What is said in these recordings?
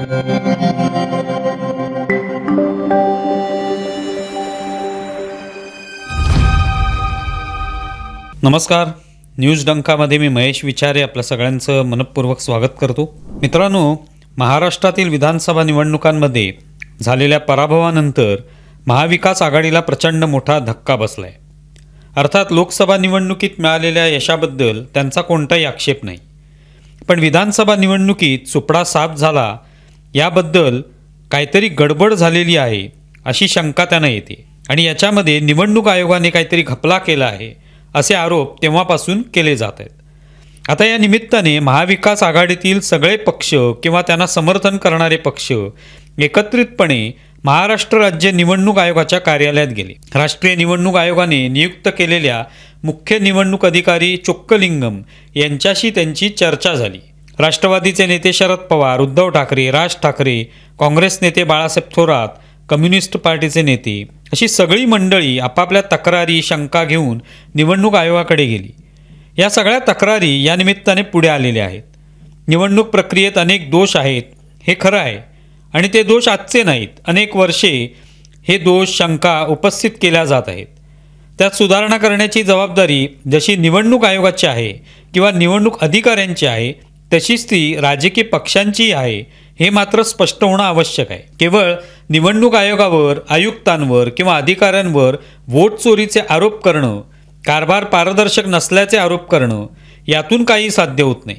नमस्कार, न्यूज डंकामध्ये मी महेश विचारे आपल्या सगळ्यांचं मनपूर्वक स्वागत करतो। मित्रांनो, महाराष्ट्रातील विधानसभा निवडणुकांमध्ये झालेल्या पराभवानंतर महाविकास आघाडीला प्रचंड मोठा धक्का बसलाय। अर्थात लोकसभा निवडणुकीत मिळालेल्या यशाबद्दल त्यांचा कोणताही आक्षेप नाही, पण विधानसभा निवडणुकीत सुपडा साफ झाला याबद्दल काहीतरी गडबड झालेली आहे अशी शंका त्यांना येते आणि याच्यामध्ये निवडणूक आयोगाने काहीतरी घपला केला आहे असे आरोप तेव्हापासून केले जात आहेत। आता या निमित्ताने महाविकास आघाडीतील सगळे पक्ष किंवा त्यांना समर्थन करणारे पक्ष एकत्रितपणे महाराष्ट्र राज्य निवडणूक आयोगाच्या कार्यालयात गेले। राष्ट्रीय निवडणूक आयोगाने नियुक्त केलेल्या मुख्य निवडणूक अधिकारी चोक्कलिंगम यांच्याशी त्यांची चर्चा झाली। राष्ट्रवादीचे नेते शरद पवार, उद्धव ठाकरे, राज ठाकरे, काँग्रेस नेते बाळासाहेब थोरात, कम्युनिस्ट पार्टीचे नेते अशी सगळी मंडळी आपापल्या तक्रारी शंका घेऊन निवडणूक आयोगाकडे गेली। या सगळ्या तक्रारी या निमित्ताने पुढे आलेल्या आहेत। निवडणूक प्रक्रियेत अनेक दोष आहेत हे खरं आहे आणि ते दोष आजचे नाहीत, अनेक वर्षे हे दोष शंका उपस्थित केल्या जात आहेत। त्यात सुधारणा करण्याची जबाबदारी जशी निवडणूक आयोगाची आहे किंवा निवडणूक अधिकाऱ्यांची आहे तशीच ती राजकीय पक्षांची आहे हे मात्र स्पष्ट होणं आवश्यक आहे। केवळ निवडणूक आयोगावर, आयुक्तांवर किंवा अधिकाऱ्यांवर वोट चोरीचे आरोप करणं, कारभार पारदर्शक नसल्याचे आरोप करणं यातून काही साध्य होत नाही,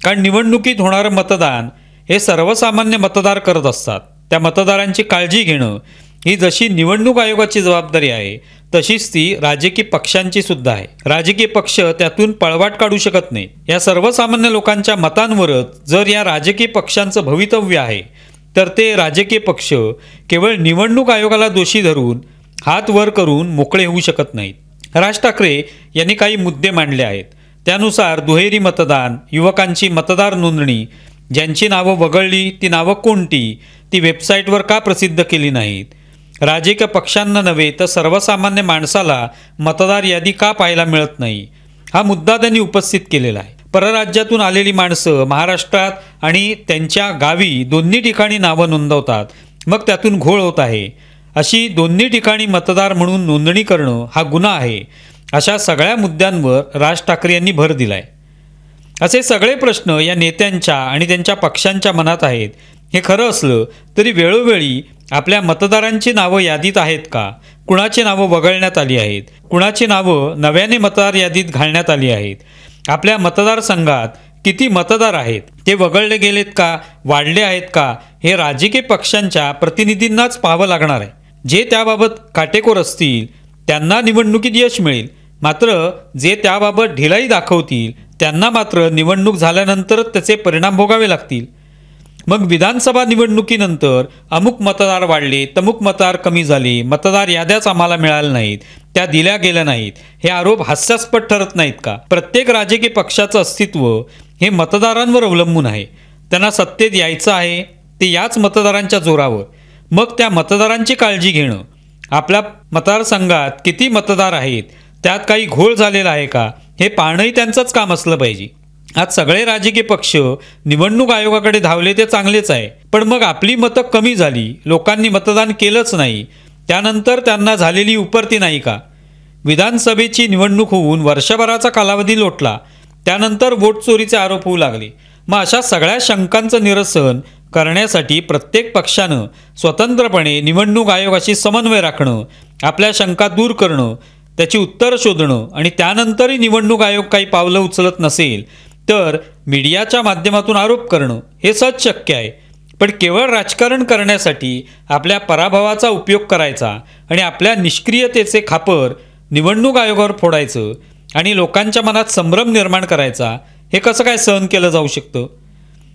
कारण निवडणुकीत होणारं मतदान हे सर्वसामान्य मतदार करत असतात। त्या मतदारांची काळजी घेणं ही जशी निवडणूक आयोगाची जबाबदारी आहे तशीच ती राजकीय पक्षांची सुद्धा आहे। राजकीय पक्ष त्यातून पळवाट काढू शकत नाही। या सर्वसामान्य लोकांच्या मतांवरच जर या राजकीय पक्षांचं भवितव्य आहे तर ते राजकीय पक्ष केवळ निवडणूक आयोगाला दोषी धरून हात वर करून मोकळे होऊ शकत नाहीत। राज ठाकरे यांनी काही मुद्दे मांडले आहेत। त्यानुसार दुहेरी मतदान, युवकांची मतदार नोंदणी, ज्यांची नावं वगळली ती नावं कोणती, ती वेबसाईटवर का प्रसिद्ध केली नाहीत, राजकीय पक्षांना नव्हे तर सर्वसामान्य माणसाला मतदार यादी का पाहायला मिळत नाही, हा मुद्दा त्यांनी उपस्थित केलेला आहे। परराज्यातून आलेली माणसं महाराष्ट्रात आणि त्यांच्या गावी दोन्ही ठिकाणी नावं नोंदवतात, मग त्यातून घोळ होत आहे। अशी दोन्ही ठिकाणी मतदार म्हणून नोंदणी करणं हा गुन्हा आहे। अशा सगळ्या मुद्द्यांवर राज ठाकरे यांनी भर दिलाय। असे सगळे प्रश्न या नेत्यांच्या आणि त्यांच्या पक्षांच्या मनात आहेत हे खरं असलं तरी वेळोवेळी आपल्या मतदारांची नावं यादीत आहेत का, कुणाची नावं वगळण्यात आली आहेत, कुणाची नावं नव्याने मतदार यादीत घालण्यात आली आहेत, आपल्या मतदारसंघात किती मतदार आहेत, ते वगळले गेलेत का, वाढले आहेत का, हे राजकीय पक्षांच्या प्रतिनिधींनाच पाहावं लागणार आहे। जे त्याबाबत काटेकोर असतील त्यांना निवडणुकीत यश मिळेल, मात्र जे त्याबाबत ढिलाई दाखवतील त्यांना मात्र निवडणूक झाल्यानंतरच त्याचे परिणाम भोगावे लागतील। मग विधानसभा निवडणुकीनंतर अमुक मतदार वाढले, तमुक मतदार कमी झाले, मतदार याद्याच आम्हाला मिळाल्या नाहीत, त्या दिल्या गेल्या नाहीत, हे आरोप हास्यास्पद ठरत नाहीत का? प्रत्येक राजकीय पक्षाचं अस्तित्व हे मतदारांवर अवलंबून आहे। त्यांना सत्तेत यायचं आहे ते याच मतदारांच्या जोरावर। मग त्या मतदारांची काळजी घेणं, आपल्या मतदारसंघात किती मतदार आहेत, त्यात काही घोळ झालेला आहे का, हे पाहणंही त्यांचंच काम असलं पाहिजे। आज सगळे राजकीय पक्ष निवडणूक आयोगाकडे धावले ते चांगलेच आहे, पण मग आपली मतं कमी झाली, लोकांनी मतदान केलंच नाही, त्यानंतर त्यांना झालेली उपरती नाही का? विधानसभेची निवडणूक होऊन वर्षभराचा कालावधी लोटला, त्यानंतर वोट चोरीचे आरोप होऊ लागले। मग अशा सगळ्या शंकांचं निरसन करण्यासाठी प्रत्येक पक्षानं स्वतंत्रपणे निवडणूक आयोगाशी समन्वय राखणं, आपल्या शंका दूर करणं, त्याची उत्तरं शोधणं आणि त्यानंतरही निवडणूक आयोग काही पावलं उचलत नसेल तर मीडियाच्या माध्यमातून आरोप करणं हे सहज शक्य आहे। पण केवळ राजकारण करण्यासाठी आपल्या पराभवाचा उपयोग करायचा आणि आपल्या निष्क्रियतेचे खापर निवडणूक आयोगावर फोडायचं आणि लोकांच्या मनात संभ्रम निर्माण करायचा, हे कसं काय सहन केलं जाऊ शकतं?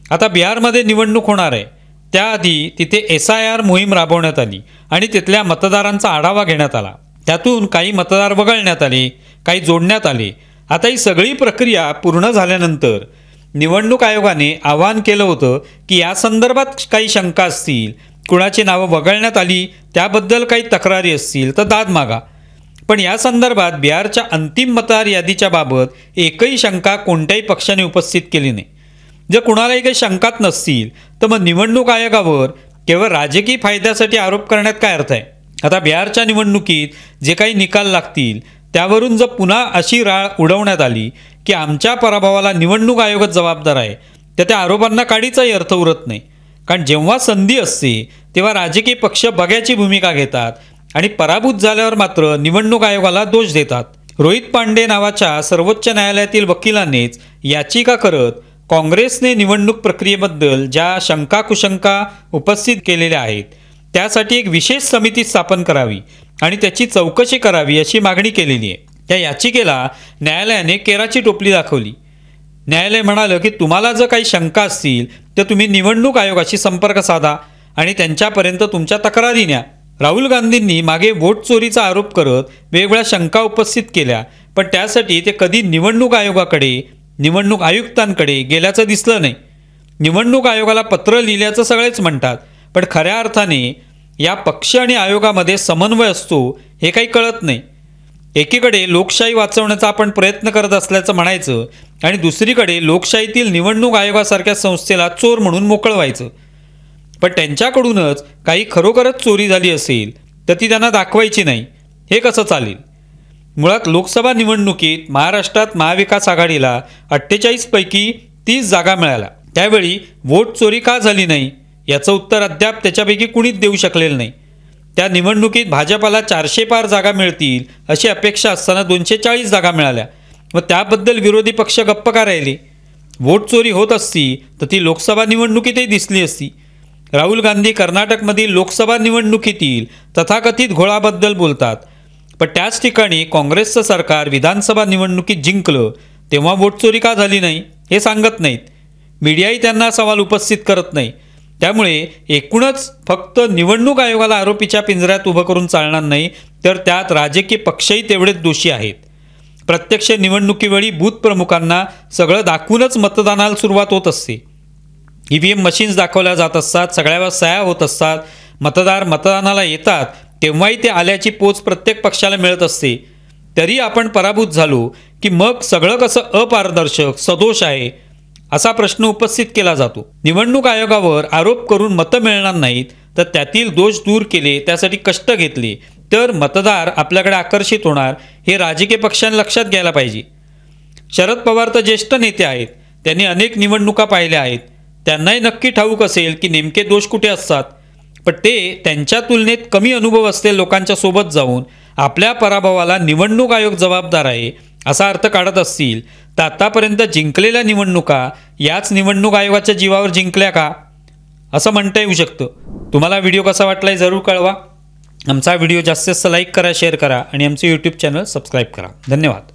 आता बिहारमध्ये निवडणूक होणार आहे, त्याआधी तिथे SIR मोहीम राबवण्यात आली आणि तिथल्या मतदारांचा आढावा घेण्यात आला। त्यातून काही मतदार वगळण्यात आले, काही जोडण्यात आले। आता ही सगळी प्रक्रिया पूर्ण झाल्यानंतर निवडणूक आयोगाने आवाहन केलं होतं की या संदर्भात काही शंका असतील, कुणाची नावं वगळण्यात आली त्याबद्दल काही तक्रारी असतील तर दाद मागा। पण या संदर्भात बिहारच्या अंतिम मतदार यादीच्या बाबत एकही शंका कोणत्याही पक्षाने उपस्थित केली नाही। जर कुणालाही काही शंकाच नसतील तर मग निवडणूक आयोगावर केवळ राजकीय फायद्यासाठी आरोप करण्यात काय अर्थ आहे? आता बिहारच्या निवडणुकीत जे काही निकाल लागतील त्यावरून जर पुन्हा अशी राळ उडवण्यात आली की आमच्या पराभवाला निवडणूक आयोगच जबाबदार आहे, तर त्या आरोपांना काडीचाही अर्थ उरत नाही. कारण जेव्हा संधी असते तेव्हा राजकीय पक्ष बघ्याची भूमिका घेतात आणि पराभूत झाल्यावर मात्र निवडणूक आयोगाला दोष देतात. रोहित पांडे नावाच्या सर्वोच्च न्यायालयातील वकिलांनीच याचिका करत काँग्रेसने निवडणूक प्रक्रियेबद्दल ज्या शंका कुशंका उपस्थित केलेल्या आहेत त्यासाठी एक विशेष समिती स्थापन करावी आणि त्याची चौकशी करावी अशी मागणी केलेली आहे. त्या याचिकेला न्यायालयाने केराची टोपली दाखवली. न्यायालय म्हणालं की तुम्हाला जर काही शंका असतील तर तुम्ही निवडणूक आयोगाशी संपर्क साधा आणि त्यांच्यापर्यंत तुमच्या तक्रारी न्या. राहुल गांधींनी मागे वोट चोरीचा आरोप करत वेगवेगळ्या शंका उपस्थित केल्या, पण त्यासाठी ते कधी निवडणूक आयोगाकडे निवडणूक आयुक्तांकडे गेल्याचं दिसलं नाही. निवडणूक आयोगाला पत्र लिहिल्याचं सगळेच म्हणतात, पण खऱ्या अर्थाने या पक्ष आणि आयोगामध्ये समन्वय असतो हे काही कळत नाही. एकीकडे लोकशाही वाचवण्याचा आपण प्रयत्न करत असल्याचं म्हणायचं आणि दुसरीकडे लोकशाहीतील निवडणूक आयोगासारख्या संस्थेला चोर म्हणून मोकळवायचं. पण त्यांच्याकडूनच काही खरोखरच चोरी झाली असेल तर ती त्यांना दाखवायची नाही. हे कसं चालेल? मुळात लोकसभा निवडणुकीत महाराष्ट्रात महाविकास आघाडीला 48 पैकी 30 जागा मिळाल्या. त्यावेळी वोट चोरी का झाली नाही याचं उत्तर अद्याप त्याच्यापैकी कुणीच देऊ शकलेलं नाही. त्या निवडणुकीत भाजपाला 400 पार जागा मिळतील अशी अपेक्षा असताना 240 जागा मिळाल्या. मग त्याबद्दल विरोधी पक्ष गप्प का राहिले? वोट चोरी होत असती तर ती लोकसभा निवडणुकीतही दिसली असती. राहुल गांधी कर्नाटकमधील लोकसभा निवडणुकीतील तथाकथित घोळाबद्दल बोलतात, पण त्याच ठिकाणी काँग्रेसचं सरकार विधानसभा निवडणुकीत जिंकलं तेव्हा वोट चोरी का झाली नाही हे सांगत नाहीत. मीडियाही त्यांना सवाल उपस्थित करत नाही. त्यामुळे एकूणच फक्त निवडणूक आयोगाला आरोपीच्या पिंजऱ्यात उभं करून चालणार नाही, तर त्यात राजकीय पक्षही तेवढेच दोषी आहेत. प्रत्यक्ष निवडणुकीवेळी बूथ प्रमुखांना सगळं दाखवूनच मतदानाला सुरुवात होत असते. EVM मशीन्स दाखवल्या जात असतात, सगळ्यावर सह्या होत असतात. मतदार मतदानाला येतात तेव्हाही ते आल्याची पोच प्रत्येक पक्षाला मिळत असते. तरी आपण पराभूत झालो की मग सगळं कसं अपारदर्शक सदोष आहे असा प्रश्न उपस्थित केला जातो. निवडणूक आयोगावर आरोप करून मतं मिळणार नाहीत, तर त्यातील दोष दूर केले, त्यासाठी कष्ट घेतले तर मतदार आपल्याकडे आकर्षित होणार हे राजकीय पक्षांनी लक्षात घ्यायला पाहिजे. शरद पवार तर ज्येष्ठ नेते आहेत, त्यांनी अनेक निवडणुका पाहिल्या आहेत. त्यांनाही नक्की ठाऊक असेल की नेमके दोष कुठे असतात. पण ते त्यांच्या तुलनेत कमी अनुभव असलेल्या लोकांच्या सोबत जाऊन आपल्या पराभवाला निवडणूक आयोग जबाबदार आहे असा अर्थ काढत असतील तर आतापर्यंत जिंकलेल्या निवडणुका याच निवडणूक आयोगाच्या जीवावर जिंकल्या का असं म्हणता येऊ शकतं. तुम्हाला व्हिडिओ कसा वाटला हे जरूर कळवा. आमचा व्हिडिओ जास्तीत जास्त लाईक करा, शेअर करा आणि आमचे यूट्यूब चॅनल सबस्क्राईब करा. धन्यवाद.